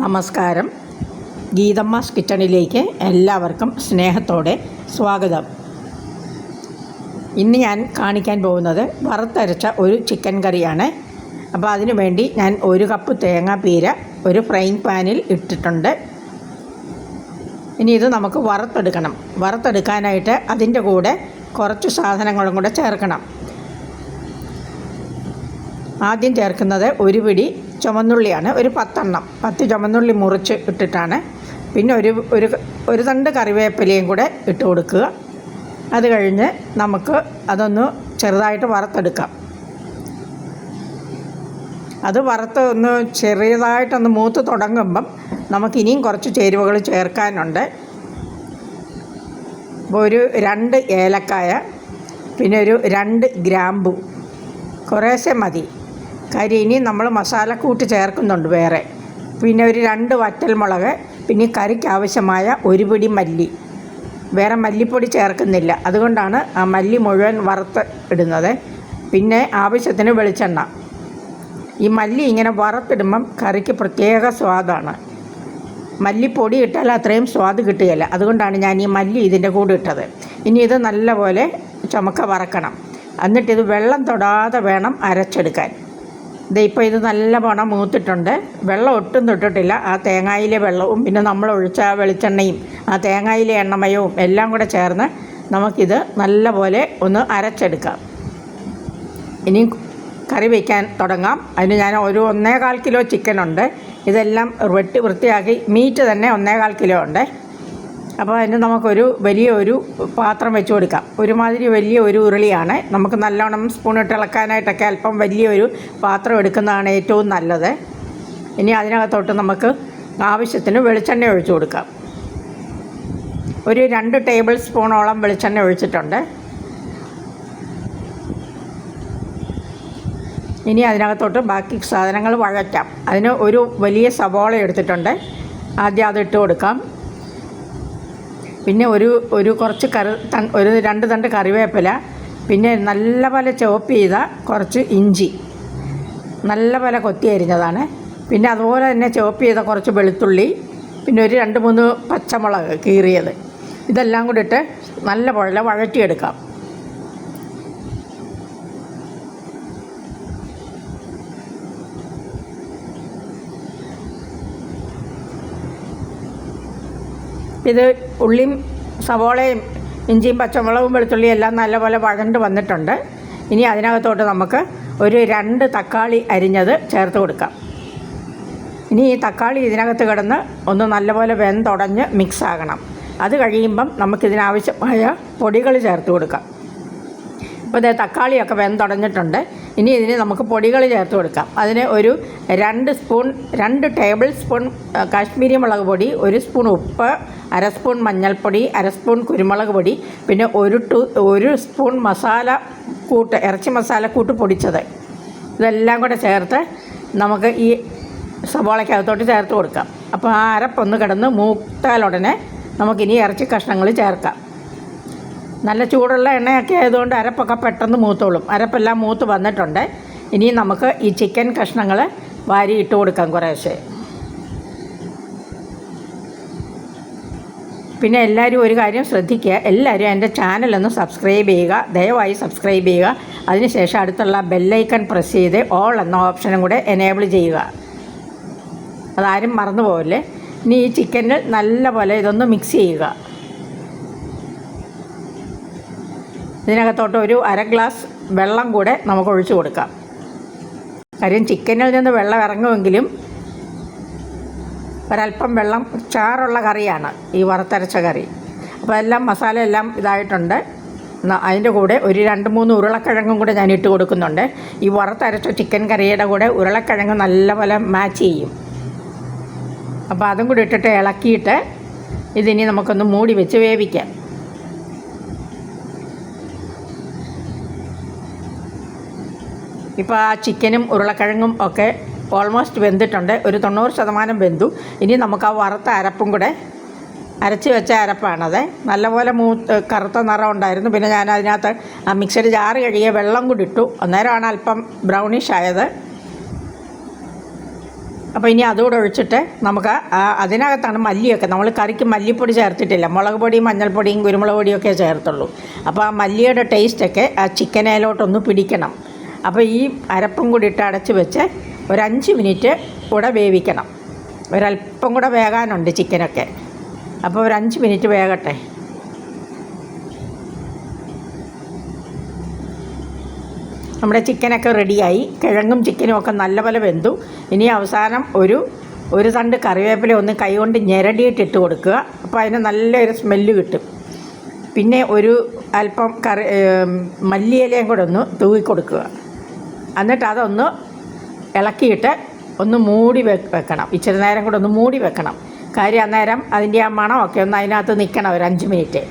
നമസ്കാരം. ഗീതമ്മാസ് കിച്ചണിലേക്ക് എല്ലാവർക്കും സ്നേഹത്തോടെ സ്വാഗതം. ഇന്ന് ഞാൻ കാണിക്കാൻ പോകുന്നത് വറുത്തരച്ച ഒരു ചിക്കൻ കറിയാണ്. അപ്പോൾ അതിനു വേണ്ടി ഞാൻ 1 കപ്പ് തേങ്ങാപ്പീര ഒരു ഫ്രൈയിങ് പാനിൽ ഇട്ടിട്ടുണ്ട്. ഇനി ഇത് നമുക്ക് വറുത്തെടുക്കണം. വറുത്തെടുക്കാനായിട്ട് അതിൻ്റെ കൂടെ കുറച്ച് സാധനങ്ങളും കൂടെ ചേർക്കണം. ആദ്യം ചേർക്കുന്നത് ഒരു പിടി ചുവന്നുള്ളിയാണ്. ഒരു 10 ചുവന്നുള്ളി മുറിച്ച് ഇട്ടിട്ടാണ്. പിന്നെ ഒരു തണ്ട് കറിവേപ്പിലയും കൂടെ ഇട്ട് കൊടുക്കുക. അത് കഴിഞ്ഞ് നമുക്ക് അതൊന്ന് ചെറുതായിട്ട് വറുത്തെടുക്കാം. അത് വറുത്ത് ചെറിയതായിട്ടൊന്ന് മൂത്ത് തുടങ്ങുമ്പം നമുക്കിനിയും കുറച്ച് ചേരുവകൾ ചേർക്കാനുണ്ട്. അപ്പോൾ ഒരു 2 ഏലക്കായ, പിന്നെ ഒരു 2 ഗ്രാമ്പു, കുറേശ്ശെ മതി. കാര്യം ഇനി നമ്മൾ മസാലക്കൂട്ട് ചേർക്കുന്നുണ്ട് വേറെ. പിന്നെ ഒരു 2 വറ്റൽമുളക്, പിന്നെ കറിക്ക് ആവശ്യമായ 1 പിടി മല്ലി. വേറെ മല്ലിപ്പൊടി ചേർക്കുന്നില്ല, അതുകൊണ്ടാണ് ആ മല്ലി മുഴുവൻ വറുത്ത് ഇടുന്നത്. പിന്നെ ആവശ്യത്തിന് വെളിച്ചെണ്ണ. ഈ മല്ലി ഇങ്ങനെ വറുത്തിടുമ്പം കറിക്ക് പ്രത്യേക സ്വാദാണ്. മല്ലിപ്പൊടി ഇട്ടാൽ അത്രയും സ്വാദ് കിട്ടുകയില്ല, അതുകൊണ്ടാണ് ഞാൻ ഈ മല്ലി ഇതിൻ്റെ കൂടെ ഇട്ടത്. ഇനി ഇത് നല്ലപോലെ ചുമക്ക വറക്കണം. എന്നിട്ടിത് വെള്ളം തൊടാതെ വേണം അരച്ചെടുക്കാൻ. ഇപ്പോൾ ഇത് നല്ലവണ്ണം മൂത്തിട്ടുണ്ട്. വെള്ളം ഒട്ടും തൊട്ടിട്ടില്ല. ആ തേങ്ങായിലെ വെള്ളവും പിന്നെ നമ്മൾ ഒഴിച്ച വെളിച്ചെണ്ണയും ആ തേങ്ങായിലെ എണ്ണമയവും എല്ലാം കൂടെ ചേർന്ന് നമുക്കിത് നല്ലപോലെ ഒന്ന് അരച്ചെടുക്കാം. ഇനി കറി വയ്ക്കാൻ തുടങ്ങാം. അതിന് ഞാൻ ഒരു 1.25 കിലോ ചിക്കനുണ്ട്. ഇതെല്ലാം വെട്ടി വൃത്തിയാക്കി. മീറ്റ് തന്നെ 1.25 കിലോ ഉണ്ട്. അപ്പോൾ അതിന് നമുക്കൊരു വലിയൊരു പാത്രം വെച്ച് കൊടുക്കാം. ഒരുമാതിരി വലിയൊരു ഉരുളിയാണ്. നമുക്ക് നല്ലോണം സ്പൂണിട്ട് ഇളക്കാനായിട്ടൊക്കെ അല്പം വലിയൊരു പാത്രം എടുക്കുന്നതാണ് ഏറ്റവും നല്ലത്. ഇനി അതിനകത്തോട്ട് നമുക്ക് ആവശ്യത്തിന് വെളിച്ചെണ്ണ ഒഴിച്ചു കൊടുക്കാം. ഒരു 2 ടേബിൾ സ്പൂണോളം വെളിച്ചെണ്ണ ഒഴിച്ചിട്ടുണ്ട്. ഇനി അതിനകത്തോട്ട് ബാക്കി സാധനങ്ങൾ വഴറ്റാം. അതിന് ഒരു വലിയ സവാള എടുത്തിട്ടുണ്ട്. ആദ്യം അതിട്ട് കൊടുക്കാം. പിന്നെ ഒരു കുറച്ച് ഒരു 2 തണ്ട് കറിവേപ്പില, പിന്നെ നല്ലപോലെ ചോപ്പ് ചെയ്ത കുറച്ച് ഇഞ്ചി, നല്ലപോലെ കൊത്തി അരിഞ്ഞതാണ്. പിന്നെ അതുപോലെ തന്നെ ചോപ്പ് ചെയ്ത കുറച്ച് വെളുത്തുള്ളി, പിന്നെ ഒരു 2-3 പച്ചമുളക് കീറിയത്. ഇതെല്ലാം കൂടി ഇട്ട് നല്ലപോലെ വഴറ്റിയെടുക്കാം. ഇത് ഉള്ളിയും സവോളയും ഇഞ്ചിയും പച്ചമുളകും വെളുത്തുള്ളിയും എല്ലാം നല്ലപോലെ വഴണ്ട് വന്നിട്ടുണ്ട്. ഇനി അതിനകത്തോട്ട് നമുക്ക് ഒരു 2 തക്കാളി അരിഞ്ഞത് ചേർത്ത് കൊടുക്കാം. ഇനി ഈ തക്കാളി ഇതിനകത്ത് കിടന്ന് ഒന്ന് നല്ലപോലെ വെന്തുടഞ്ഞ് മിക്സ് ആകണം. അത് കഴിയുമ്പം നമുക്കിതിനാവശ്യമായ പൊടികൾ ചേർത്ത് കൊടുക്കാം. ഇപ്പോൾ ഇത് തക്കാളിയൊക്കെ വെന്തുടഞ്ഞിട്ടുണ്ട്. ഇനി ഇതിന് നമുക്ക് പൊടികൾ ചേർത്ത് കൊടുക്കാം. അതിന് ഒരു 2 ടേബിൾ സ്പൂൺ കാശ്മീരി മുളക് പൊടി, 1 സ്പൂൺ ഉപ്പ്, 1/2 സ്പൂൺ മഞ്ഞൾപ്പൊടി, 1/2 സ്പൂൺ കുരുമുളക് പൊടി, പിന്നെ 1 സ്പൂൺ ഇറച്ചി മസാലക്കൂട്ട് പൊടിച്ചത്. ഇതെല്ലാം കൂടെ ചേർത്ത് നമുക്ക് ഈ സവാളയ്ക്കകത്തോട്ട് ചേർത്ത് കൊടുക്കാം. അപ്പോൾ ആ അരപ്പൊന്ന് കിടന്ന് മൂത്താലുടനെ നമുക്കിനി ഇറച്ചി കഷ്ണങ്ങൾ ചേർക്കാം. നല്ല ചൂടുള്ള എണ്ണയൊക്കെ ആയതുകൊണ്ട് അരപ്പൊക്കെ പെട്ടെന്ന് മൂത്തോളും. അരപ്പെല്ലാം മൂത്ത് വന്നിട്ടുണ്ട്. ഇനി നമുക്ക് ഈ ചിക്കൻ കഷ്ണങ്ങൾ വാരി ഇട്ട് കൊടുക്കാം കുറേശ്ശെ. പിന്നെ എല്ലാവരും ഒരു കാര്യം ശ്രദ്ധിക്കുക, എല്ലാവരും എൻ്റെ ചാനലൊന്ന് സബ്സ്ക്രൈബ് ചെയ്യുക. ദയവായി സബ്സ്ക്രൈബ് ചെയ്യുക. അതിനുശേഷം അടുത്തുള്ള ബെല്ലൈക്കൺ പ്രസ് ചെയ്ത് ഓൾ എന്ന ഓപ്ഷനും കൂടെ എനേബിൾ ചെയ്യുക. അതാരും മറന്നു പോകല്ലേ. ഇനി ഈ ചിക്കനിൽ നല്ലപോലെ ഇതൊന്ന് മിക്സ് ചെയ്യുക. ഇതിനകത്തോട്ട് ഒരു 1/2 ഗ്ലാസ് വെള്ളം കൂടെ നമുക്ക് ഒഴിച്ചു കൊടുക്കാം. കാര്യം ചിക്കനിൽ നിന്ന് വെള്ളം ഇറങ്ങുമെങ്കിലും ഒരല്പം വെള്ളം ചാറുള്ള കറിയാണ് ഈ വറുത്തരച്ച കറി. അപ്പോൾ എല്ലാം മസാല എല്ലാം ഇതായിട്ടുണ്ട്. അതിൻ്റെ കൂടെ ഒരു 2-3 ഉരുളക്കിഴങ്ങും കൂടെ ഞാൻ ഇട്ട് കൊടുക്കുന്നുണ്ട്. ഈ വറുത്തരച്ച ചിക്കൻ കറിയുടെ കൂടെ ഉരുളക്കിഴങ്ങ് നല്ലപോലെ മാച്ച് ചെയ്യും. അപ്പോൾ അതും കൂടി ഇട്ടിട്ട് ഇളക്കിയിട്ട് ഇതിനി നമുക്കൊന്ന് മൂടി വെച്ച് വേവിക്കാം. ഇപ്പോൾ ആ ചിക്കനും ഉരുളക്കിഴങ്ങും ഒക്കെ ഓൾമോസ്റ്റ് വെന്തിട്ടുണ്ട്. ഒരു 90% വെന്തു. ഇനി നമുക്ക് ആ വറുത്ത അരപ്പും കൂടെ അരച്ച് വെച്ച അരപ്പാണത്. നല്ലപോലെ കറുത്ത നിറം ഉണ്ടായിരുന്നു. പിന്നെ ഞാൻ അതിനകത്ത് ആ മിക്സഡ് ജാറ് കഴുകിയ വെള്ളം കൂടി ഇട്ടു. അന്നേരമാണ് അല്പം ബ്രൗണിഷ് ആയത്. അപ്പോൾ ഇനി അതുകൂടെ ഒഴിച്ചിട്ട് നമുക്ക് അതിനകത്താണ് മല്ലിയൊക്കെ, നമ്മൾ കറിക്ക് മല്ലിപ്പൊടി ചേർത്തിട്ടില്ല, മുളക് പൊടിയും മഞ്ഞൾപ്പൊടിയും കുരുമുളക് പൊടിയൊക്കെ ചേർത്തുള്ളൂ. അപ്പോൾ ആ മല്ലിയുടെ ടേസ്റ്റൊക്കെ ആ ചിക്കനേലോട്ടൊന്ന് പിടിക്കണം. അപ്പോൾ ഈ അരപ്പും കൂടി ഇട്ട് അടച്ച് വെച്ച് ഒരു 5 മിനിറ്റ് കൂടെ വേവിക്കണം. ഒരല്പം കൂടെ വേകാനുണ്ട് ചിക്കനൊക്കെ. അപ്പോൾ ഒരു 5 മിനിറ്റ് വേകട്ടെ. നമ്മുടെ ചിക്കനൊക്കെ റെഡിയായി. കിഴങ്ങും ചിക്കനും ഒക്കെ നല്ലപോലെ വെന്തു. ഇനി അവസാനം ഒരു തണ്ട് കറിവേപ്പില ഒന്ന് കൈകൊണ്ട് ഞെരടിയിട്ടിട്ട് കൊടുക്കുക. അപ്പോൾ അതിന് നല്ലൊരു സ്മെല്ല് കിട്ടും. പിന്നെ ഒരു അല്പം മല്ലിയിലയും കൂടെ ഒന്ന് തൂവി കൊടുക്കുക. എന്നിട്ട് അതൊന്ന് ഇളക്കിയിട്ട് ഒന്ന് മൂടി വെക്കണം. ഇച്ചിരി നേരം കൂടെ ഒന്ന് മൂടി വെക്കണം. കാര്യം അന്നേരം അതിൻ്റെ ആ മണമൊക്കെ ഒന്ന് അതിനകത്ത് നിൽക്കണം ഒരു 5 മിനിറ്റ്.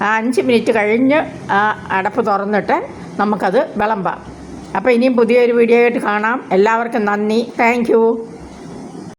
ആ 5 മിനിറ്റ് കഴിഞ്ഞ് ആ അടപ്പ് തുറന്നിട്ട് നമുക്കത് വിളമ്പാം. അപ്പോൾ ഇനിയും പുതിയൊരു വീഡിയോ ആയിട്ട് കാണാം. എല്ലാവർക്കും നന്ദി. Thank you.